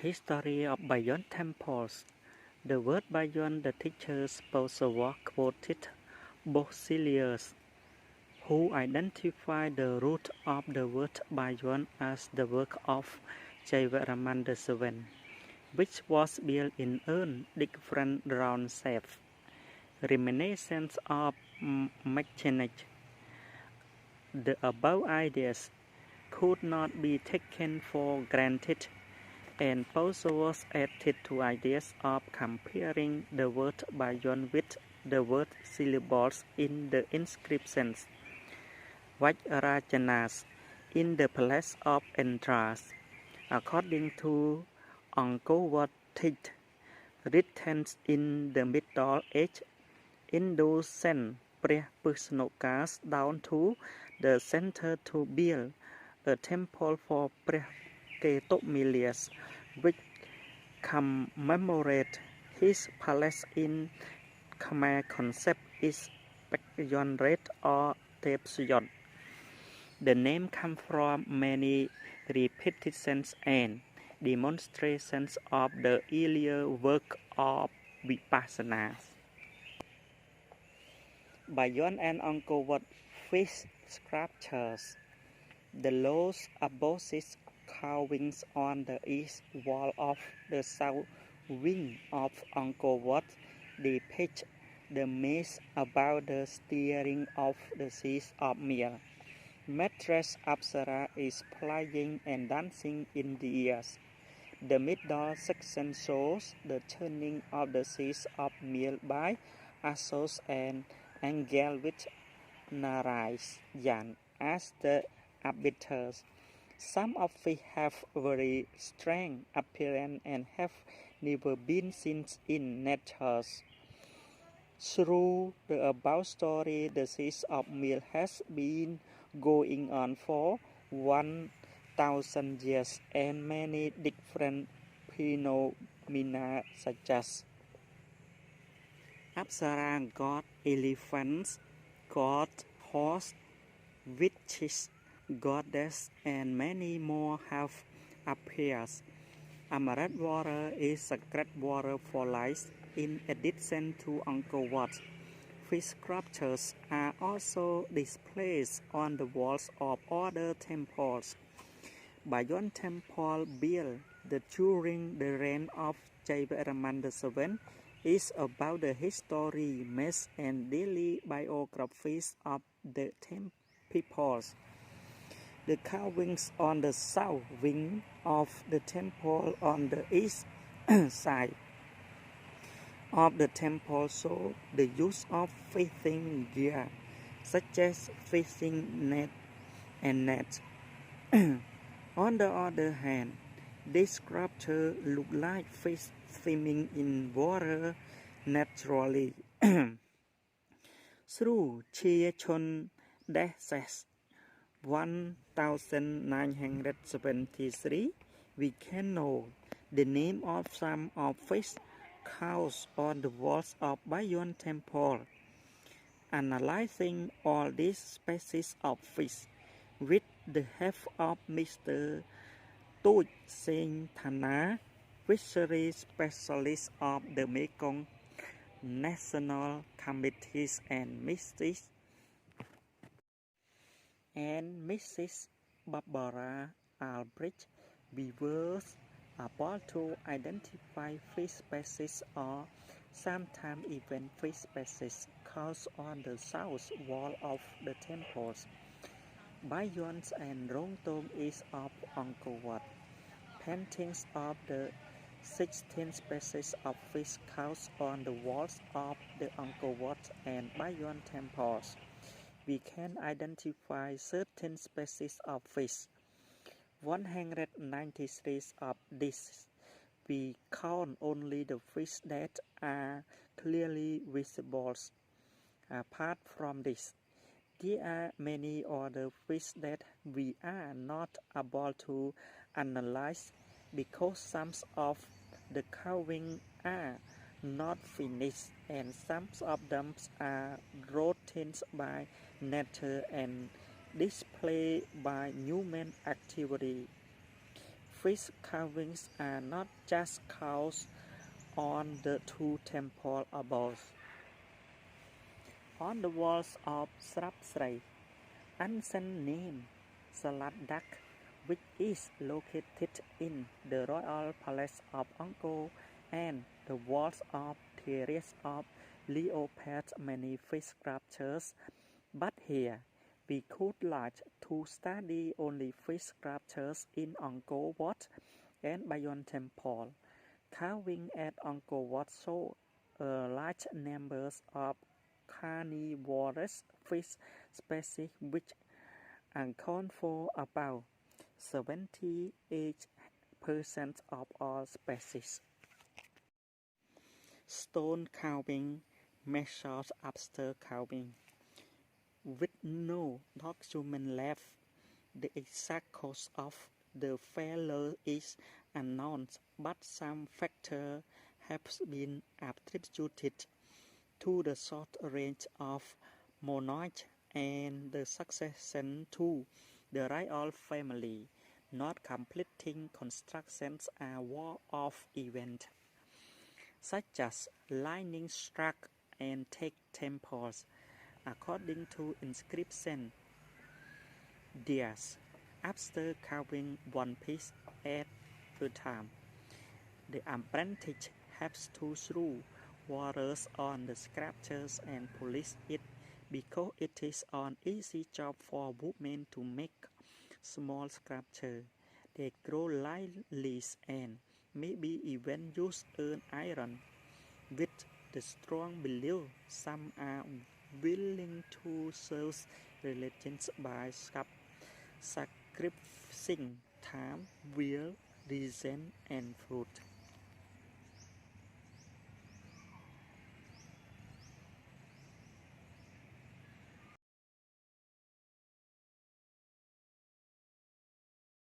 History of Bayon temples. The word Bayon the teachers Posawa quoted Bosilius, who identified the root of the word Bayon as the work of Jayavaraman VII, which was built in different round shapes, reminiscent of mechanic. The above ideas could not be taken for granted, and Posawas added to ideas of comparing the word Bayon with the word syllables in the inscriptions, Vajrayanas, in the place of entrance. According to Angkor Wat text, written in the Middle Age, Indus sent Prepusnokas down to the center to build a temple for Prepketomilius, which commemorates his palace in Khmer concept is Bayon or Tepsyon. The name comes from many repetitions and demonstrations of the earlier work of Vipassana. Bayon and Angkor Wat fish sculptures. The lost abbot's carvings on the east wall of the south wing of Angkor Wat depict the myth about the steering of the seas of meal. Mistress Apsara is playing and dancing in the air. The middle section shows the turning of the seas of meal by Assos and Angel with Narayan as the arbiters. Some of which have very strange appearance and have never been seen in nature. Through the above story, the siege of meal has been going on for 1,000 years, and many different phenomena such as Apsara god elephants, god horse, witches, goddess, and many more have appeared. Amaranth water is sacred water for life. In addition to Angkor Wat, fish sculptures are also displayed on the walls of other temples. Bayon Temple, built during the reign of Jayavaraman VII, is about the history, myths, and daily biographies of the peoples. The carvings on the south wing of the temple on the east side of the temple show the use of fishing gear, such as fishing net and nets. On the other hand, this sculpture look like fish swimming in water naturally. Through Chiechon Deses 1973, we can know the name of some of fish cows on the walls of Bayon Temple. Analyzing all these species of fish with the help of Mr. Tuj Singh Thana, fishery specialist of the Mekong National Committees, and Mrs. Barbara Albrecht, we were able to identify fish species or sometimes even fish species caught on the south wall of the temples. Bayon and Rongtong is of Angkor Wat. Paintings of the 16 species of fish caught on the walls of the Angkor Wat and Bayon temples. We can identify certain species of fish. 193 of these, we count only the fish that are clearly visible. Apart from this, there are many other fish that we are not able to analyze because some of the carvings are not finished and some of them are rotten by nature and displayed by human activity. fish carvings are not just cows on the two temple above. On the walls of shrubbery, ancient name Salad Duck, which is located in the royal palace of Angkor, and the walls of terrace of Leopard many fish sculptures. But here we could like to study only fish sculptures in Angkor Wat and Bayon Temple. Carving at Angkor Wat show a large number of carnivorous fish species which account for about 78% of all species. Stone carving measured after carving. With no document left, the exact cause of the failure is unknown, but some factors have been attributed to the short range of monarchs and the succession to the royal family, not completing constructions are one-off events, such as lightning struck and take temples. According to inscription, after carving one piece at a time, the apprentice has to throw water on the sculptures and polish it because it is an easy job for women to make small sculptures. They grow like leaves and maybe even use an iron. With the strong belief, some are willing to serve religions by sacrificing time, will, reason, and fruit.